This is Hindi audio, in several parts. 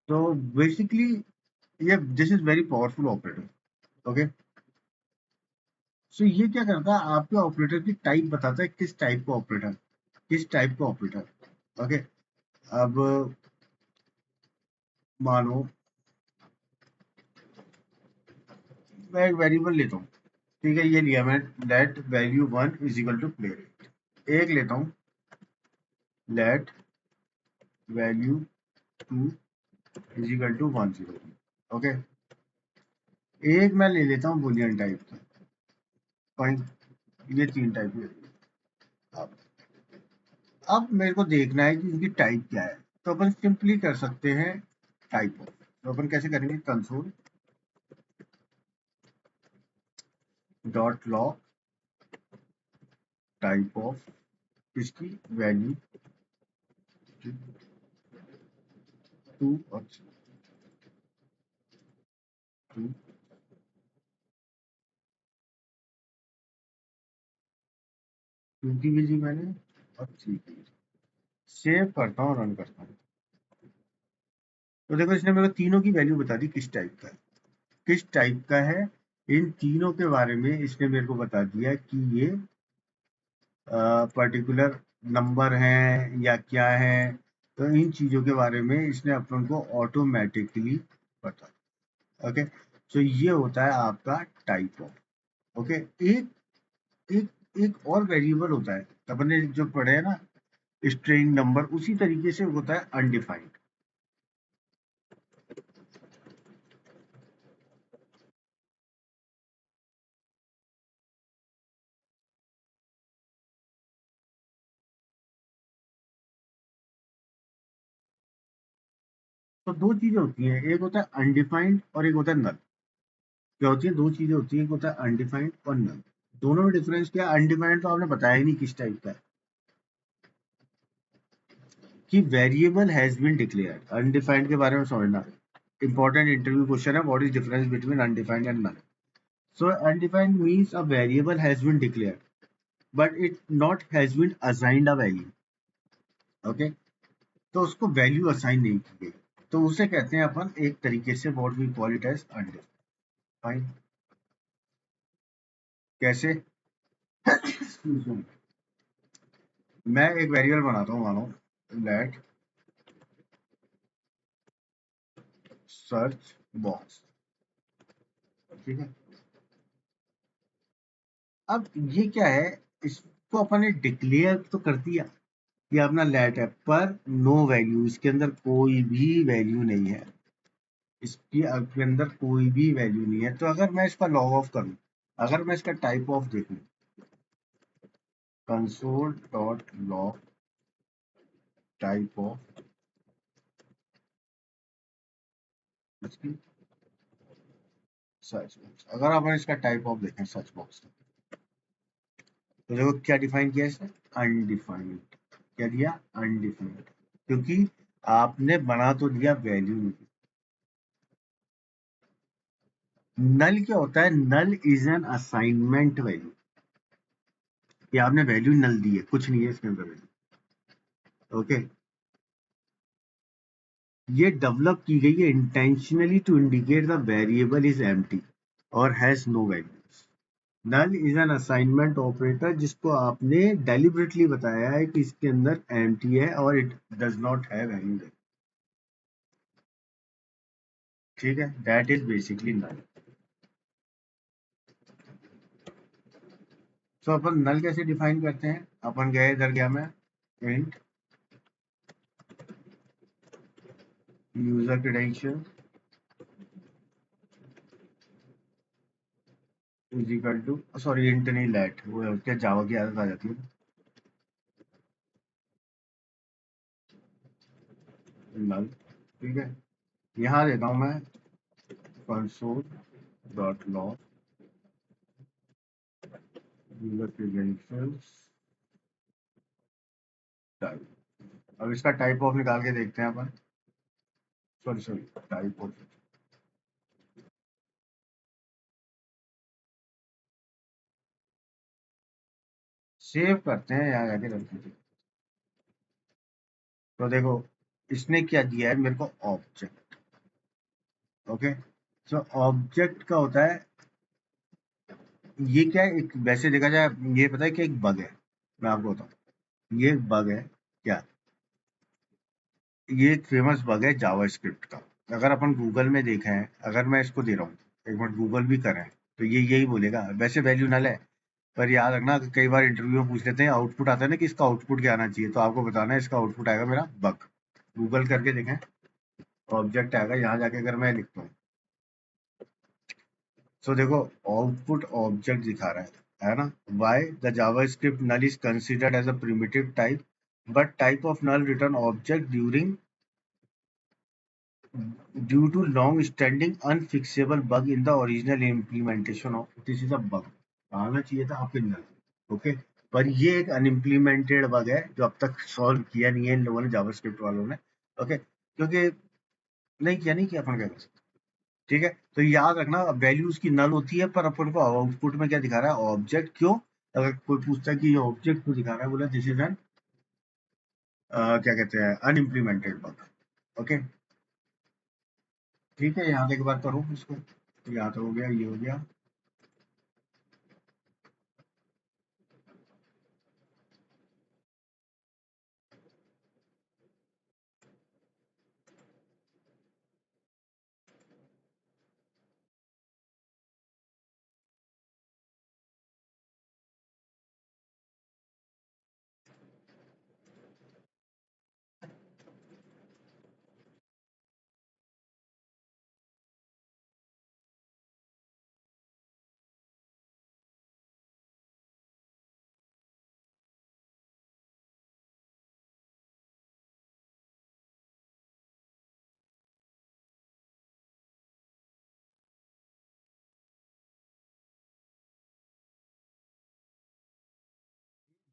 तो बेसिकली ये this is very powerful operator. Okay, so ये क्या करता है, आपके ऑपरेटर की टाइप बताता है, किस टाइप का ऑपरेटर, किस टाइप का ऑपरेटर। ओके, अब मानो मैं एक वेरिएबल लेता हूँ, ठीक है, ये लिया मैं, let value 1 is equal to play rate. एक लेता हूँ, let value 2 is equal to 100। Okay, एक मैं ले लेता हूँ बुलियन टाइप का, फाइन, ये तीन टाइप ले लिए। अब अब मेरे को देखना है कि इनकी टाइप क्या है, तो अपन सिंपली कर सकते हैं टाइप ऑफ। तो अपन कैसे करेंगे, console dot log type of इसकी वैल्यू 2 और 2, 2 की भी ली मैंने और 3 की भी। सेव करता हूँ, रन करता हूँ, तो देखो इसने मेरे को तीनों की वैल्यू बता दी किस टाइप का है, किस टाइप का है। इन तीनों के बारे में इसने मेरे को बता दिया कि ये पर्टिकुलर नंबर है या क्या है। तो इन चीजों के बारे में इसने अपन को ऑटोमेटिकली बता। ओके, सो ये होता है आपका टाइप ऑफ। ओके, एक एक एक और वेरिएबल होता है, अपन ने जो पढ़े है ना, स्ट्रिंग नंबर, उसी तरीके से होता है अनडिफाइंड। तो दो चीजें होती हैं, एक होता है अनडिफाइंड और एक होता है नल। क्या होती है, दो चीजें होती हैं, एक होता है अनडिफाइंड और नल। दोनों में डिफरेंस क्या है, अनडिफाइंड तो आपने बताया ही नहीं किस टाइप का है, कि variable has been declared. Undefined के बारे में समझना, इंपॉर्टेंट इंटरव्यू क्वेश्चन है, what is difference between undefined and null. So undefined means a variable has been declared but it not has been assigned a value. Okay, तो उसको वैल्यू असाइन नहीं की गई, तो उसे कहते हैं अपन एक तरीके से what we call it as undefined. कैसे, मैं एक वेरिएबल बनाता हूँ, मानो लेट सर्च बॉक्स, ठीक है। अब ये क्या है, इसको अपन ने डिक्लेयर तो कर दिया कि अपना लेट है, पर नो वैल्यू, इसके अंदर कोई भी वैल्यू नहीं है, इसकी के अंदर कोई भी वैल्यू नहीं है। तो अगर मैं इसका लॉग ऑफ करूं, अगर मैं इसका टाइप ऑफ देखूं, console dot log type of इसकी सर्च बॉक्स, अगर अपन इसका टाइप ऑफ देखें सर्च बॉक्स का, तो देखो क्या डिफाइन किया इसने, अनडिफाइंड। क्या दिया, अनडिफाइंड, क्योंकि आपने बना तो दिया वैल्यू। नल क्या होता है, null is an assignment value, कि आपने वैल्यू नल दी है, कुछ नहीं है इसके अंदर वैल्यू। ओके, ये डेवलप की गई है intentionally to indicate the variable is empty और has no values. Null is an assignment operator, जिसको आपने डेलिबरेटली बताया है कि इसके अंदर एम्प्टी है और it does not have any value. ठीक है, दैट इज बेसिकली नल। तो अपन नल कैसे डिफाइन करते हैं, अपन गए इधर, गया मैं, int user credential is equal to, sorry int नहीं, लेट, वो क्या जावा की आदत आ जाती है, नल। ठीक है, यहाँ देता हूँ मैं console dot log user credentials type. अब इसका टाइप ऑफ निकाल के देखते हैं अपन, sorry sorry, type of save करते हैं, यहाँ जाके रखते हैं। तो देखो इसने क्या दिया है मेरे को, ऑब्जेक्ट। ओके, सो ऑब्जेक्ट का होता है, ये क्या है, एक वैसे देखा जाए ये पता है कि एक बग है, मैं आपको बताऊं, ये एक बग है क्या, ये एक फेमस बग है जावास्क्रिप्ट का। अगर अपन गूगल में देखें, अगर मैं इसको दे रहा हूँ, एक मिनट गूगल भी करें, तो ये यही बोलेगा, वैसे वैल्यू नल है, पर याद रखना कि कई बार इंटरव्यू में पूछ लेते हैं, आउटपुट आता है ना कि इसका आउटपुट क्या आना चाहिए, तो आपको बताना है इसका आउटपुट आएगा मेरा बग। गूगल करके देखें, ऑब्जेक्ट आएगा, यहाँ जाके अगर मैं लिखता हूँ, सो देखो आउटपुट ऑब्जेक्ट दिखा रहा है ना। Why the JavaScript null is considered as a primitive type, but type of null return object during due to long-standing unfixable bug in the original implementation of this is a bug। आना चाहिए था आपके अंदर, ओके, पर ये एक अनइम्प्लीमेंटेड बग है जो अब तक सॉल्व किया नहीं है इन लोगों ने, जावास्क्रिप्ट वालों ने, ओके, क्योंकि नहीं किया अपन क्या कर सकते। ठीक है, तो याद रखना वैल्यूज की नल होती है, पर अपन को आउटपुट में क्या दिखा रहा है, ऑब्जेक्ट। क्यों, अगर कोई पूछता है कि ये ऑब्जेक्ट क्यों दिखा रहा है, बोला दिस इज एन क्या कहते हैं अनइम्प्लीमेंटेड बग। ओके, ठीक है, यहाँ से एक बार करो इसको, यहाँ तो हो गया, ये हो गया।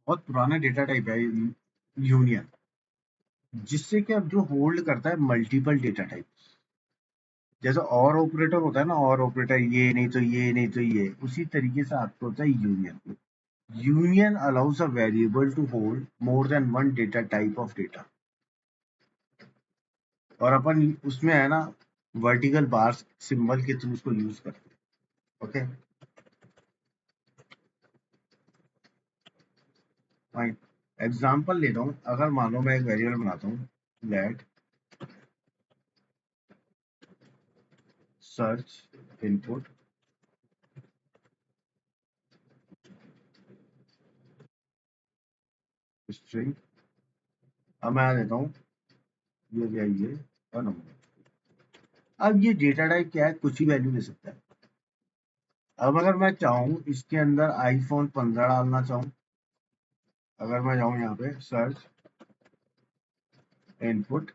बहुत पुराना डेटा टाइप है यूनियन, जिससे कि अब जो होल्ड करता है मल्टीपल डेटा टाइप, जैसे और ऑपरेटर होता है ना, और ऑपरेटर ये नहीं तो ये नहीं तो ये, उसी तरीके से आपको होता है union. Union allows a variable to hold more than one data type of data, और अपन उसमें है ना वर्टिकल बार सिंबल के थ्रू उसको यूज करते हैं। ओके फाइन, एग्जाम्पल लेता हूँ, अगर मानो मैं एक वेरिएबल बनाता हूँ, लेट सर्च इनपुट स्ट्रिंग, अब मैं देता हूँ ये क्या, ये और नंबर। अब ये डेटा टाइप क्या है, कुछ ही वैल्यू दे सकता है। अब अगर मैं चाहूँ इसके अंदर आईफोन 15 डालना चाहूँ, अगर मैं जाऊँ यहाँ पे सर्च इनपुट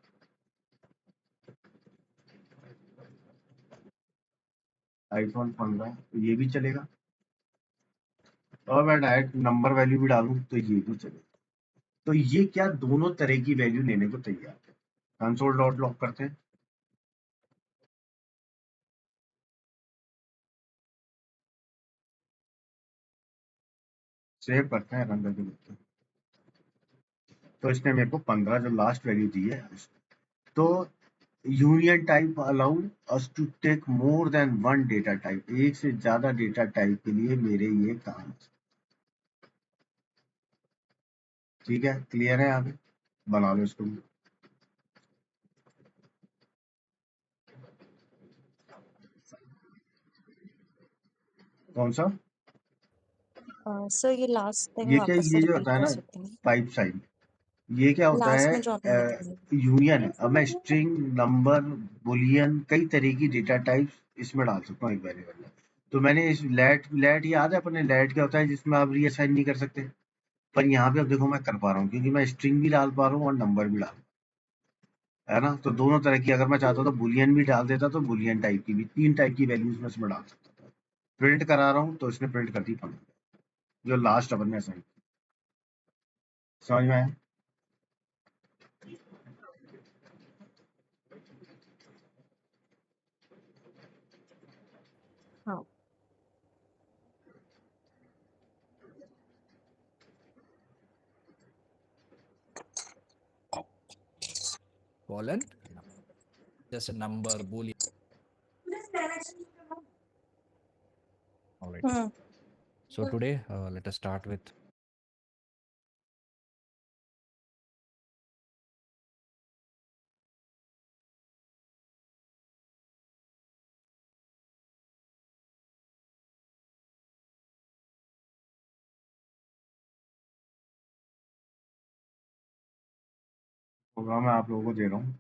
आईफोन 15, तो ये भी चलेगा, और मैं डायरेक्ट नंबर वैल्यू भी डालूं तो ये भी चलेगा। तो ये क्या, दोनों तरह की वैल्यू लेने को तैयार है। कंसोल डॉट लॉग करते हैं, सेव करते हैं, रन करके देखते हैं। तो इसने मेरे को 15 जो लास्ट वैल्यू दी है, तो union type allow us to take more than one data type, एक से ज्यादा डेटा टाइप के लिए मेरे ये काम। ठीक है, क्लियर है, यहाँ पे बना लो इसको। कौन सा, सर ये लास्ट थिंग ये क्या, वापस से ये जो रिपीट होता है कर ना सकते हैं? पाइप साइन, ये क्या होता लास्ट है, में जो आपने बताया। यूनियन है। अब मैं स्ट्रिंग, नंबर, बुलियन, कई तरह की डेटा टाइप्स इसमें डाल सकता हूँ एक वेरिएबल में। तो मैंने इस लेट लेट याद है अपने, लेट क्या होता है जिसमें आप रीअसाइन नहीं कर सकते, पर यहाँ पे अब देखो मैं कर पा रहा हूँ, क्योंकि मैं स्ट्रिंग भी डाल पा रहा हूँ और नंबर भी डाल, है ना। तो दोनों तरह की, अगर मैं चाहता तो बुलियन भी डाल देता, तो बुलियन टाइप की भी, तीन टाइप की वैल्यूज में इसमें डाल सकता था। प्रिंट करा रहा हूँ तो इसने प्रिंट कर दी 15, जो लास्ट अपन ने असाइन, समझ में आया। हाँ। कॉलन जैसे number, Boolean, So today, let us start with होगा, मैं आप लोगों को दे रहा हूँ।